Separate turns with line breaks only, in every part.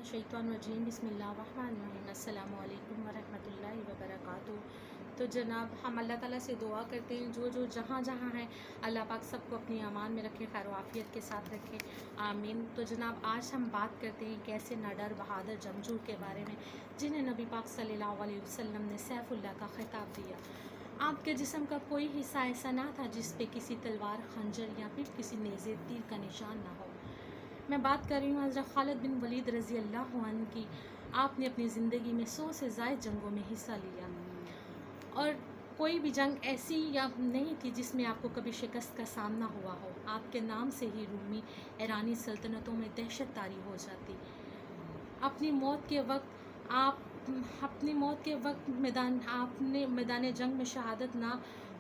मिनश्शैतानिर्रजीम बिस्मिल्लाहिर्रहमानिर्रहीम अस्सलामु अलैकुम वरहमतुल्लाहि वबरकातुहू। तो जनाब हम अल्लाह ताला से दुआ करते हैं जो जहाँ जहाँ हैं अल्लाह पाक सबको अपनी अमान में रखे, खैर आफियत के साथ रखे, आमीन। तो जनाब आज हम बात करते हैं कैसे नाडर बहादुर जंगजू के बारे में जिन्हें नबी पाक सल्लल्लाहु अलैहि वसल्लम ने सैफुल्लाह का खिताब दिया। आपके जिस्म का कोई हिस्सा ऐसा ना था जिस पे किसी तलवार, खंजर या फिर किसी नेज़े तीर का निशान ना हो। मैं बात कर रही हूँ हज़रत खालिद बिन वलीद रज़ी अल्लाह अन्हु की। आपने अपनी ज़िंदगी में 100 से ज़ायद जंगों में हिस्सा लिया और कोई भी जंग ऐसी या नहीं थी जिसमें आपको कभी शिकस्त का सामना हुआ हो। आपके नाम से ही रूमी ईरानी सल्तनतों में दहशत तारी हो जाती। अपनी मौत के वक्त मैदान जंग में शहादत ना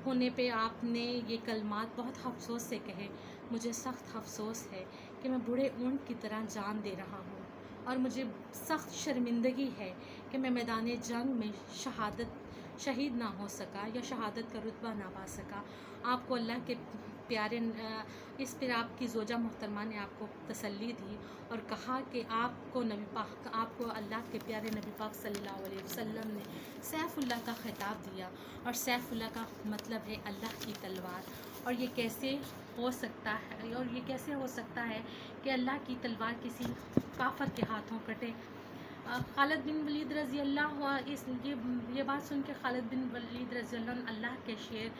होने पे आपने ये कलमात बहुत अफसोस से कहे, मुझे सख्त अफसोस है कि मैं बूढ़े ऊंट की तरह जान दे रहा हूँ और मुझे सख्त शर्मिंदगी है कि मैं मैदान जंग में शहीद ना हो सका या शहादत का रुतबा ना पा सका। आपको अल्लाह के प्यारे इस पर आपकी ज़ोजा मोहतरमा ने आपको तसल्ली दी और कहा कि आपको अल्लाह के प्यारे नबी पाक सल्लल्लाहु अलैहि वसल्लम ने सैफुल्लाह का खिताब दिया और सैफुल्लाह का मतलब है अल्लाह की तलवार। और ये कैसे हो सकता है कि अल्लाह की तलवार किसी काफर के हाथों कटे। खालिद बिन वलीद रज़ी अल्लाह ये बात सुन के खालिद बिन वलीद रज़ी अल्लाह के शेर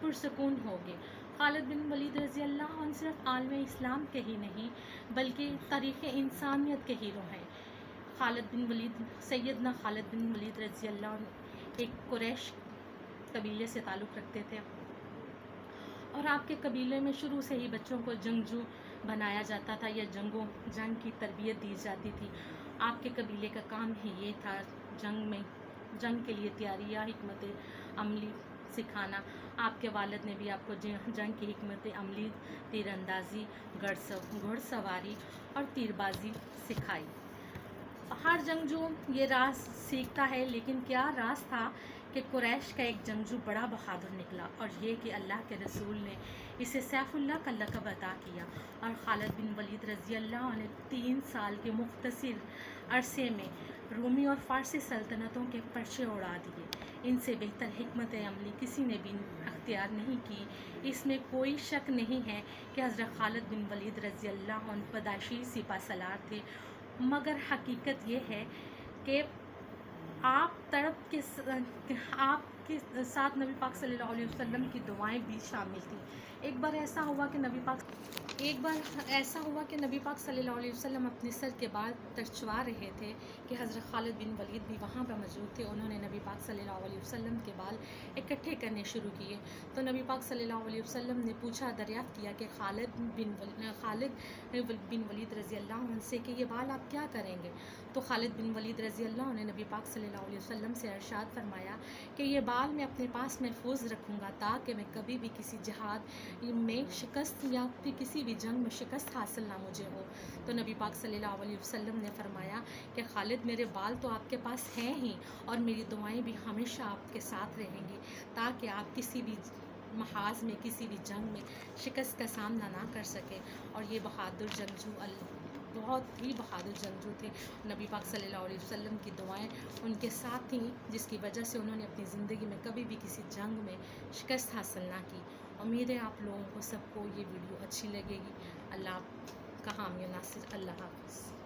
पुरसकून हो गए। खालिद बिन वलीद रज़ी अल्लाह सिर्फ आलम इस्लाम के ही नहीं बल्कि तारीख़ इंसानियत के हीरो हैं। सैयदना खालिद बिन वलीद रज़ी अल्लाह एक कुरैश कबीले से ताल्लुक़ रखते थे और आपके कबीले में शुरू से ही बच्चों को जंगजू बनाया जाता था या जंग की तरबियत दी जाती थी। आपके कबीले का काम ही ये था जंग के लिए तैयारी या हिकमत अमली सिखाना। आपके वालिद ने भी आपको जंग की हिकमत अमली, तीरंदाजी, घुड़सवारी और तीरबाजी सिखाई। हर जंगजू ये राज सीखता है, लेकिन क्या राज था कि कुरैश का एक जंगजू बड़ा बहादुर निकला और ये कि अल्लाह के रसूल ने इसे सैफुल्लाह का लक़ब अता किया और खालिद बिन वलीद रज़ी अल्लाह ने 3 साल के मुख्तसर अरसे में रूमी और फ़ारसी सल्तनतों के पर्चे उड़ा दिए। इनसे बेहतर हिकमत अमली किसी ने भी अख्तियार नहीं की। इसमें कोई शक नहीं है कि हज़रत खालिद बिन वलीद रज़ी अल्लाह अन्हु पैदाइशी सिपा सलार थे, मगर हकीकत ये है कि आपके साथ नबी पाक सल्लल्लाहु अलैहि वसल्लम की दुआएं भी शामिल थी। एक बार ऐसा हुआ कि नबी पाक सल्लल्लाहु अलैहि वसल्लम अपने सर के बाल तरचवा रहे थे कि हज़रत खालिद बिन वलीद भी वहाँ पर मौजूद थे। उन्होंने नबी पाक सल्लल्लाहु अलैहि वसल्लम के बाल इकट्ठे करने शुरू किए तो नबी पाक सल्लल्लाहु अलैहि वसल्लम ने दरियाफ़्त किया कि खालिद बिन वलीद रज़ी अल्लाह अन्हु से कि ये बाल आप क्या करेंगे। तो खालिद बिन वलीद रज़ी अल्लाह ने नबी पाक सल्लल्लाहु अलैहि वसल्लम से इरशाद फरमाया कि ये बाल मैं अपने पास महफूज रखूँगा ताकि मैं कभी भी किसी जिहाद में शिकस्त या फिर किसी भी जंग में शिकस्त हासिल ना मुझे हो। तो नबी पाक सल्लल्लाहु अलैहि वसल्लम ने फरमाया कि खालिद मेरे बाल तो आपके पास हैं ही और मेरी दुआएं भी हमेशा आपके साथ रहेंगी ताकि आप किसी भी महाज में किसी भी जंग में शिकस्त का सामना ना कर सके। और ये बहुत ही बहादुर जंगजू थे। नबी पाक सल्लल्लाहु अलैहि वसल्लम की दुआएं उनके साथ थीं जिसकी वजह से उन्होंने अपनी ज़िंदगी में कभी भी किसी जंग में शिकस्त हासिल ना की। उम्मीद है आप लोगों को सबको ये वीडियो अच्छी लगेगी। अल्लाह का हामी नासिर। अल्लाह हाफ़िज़।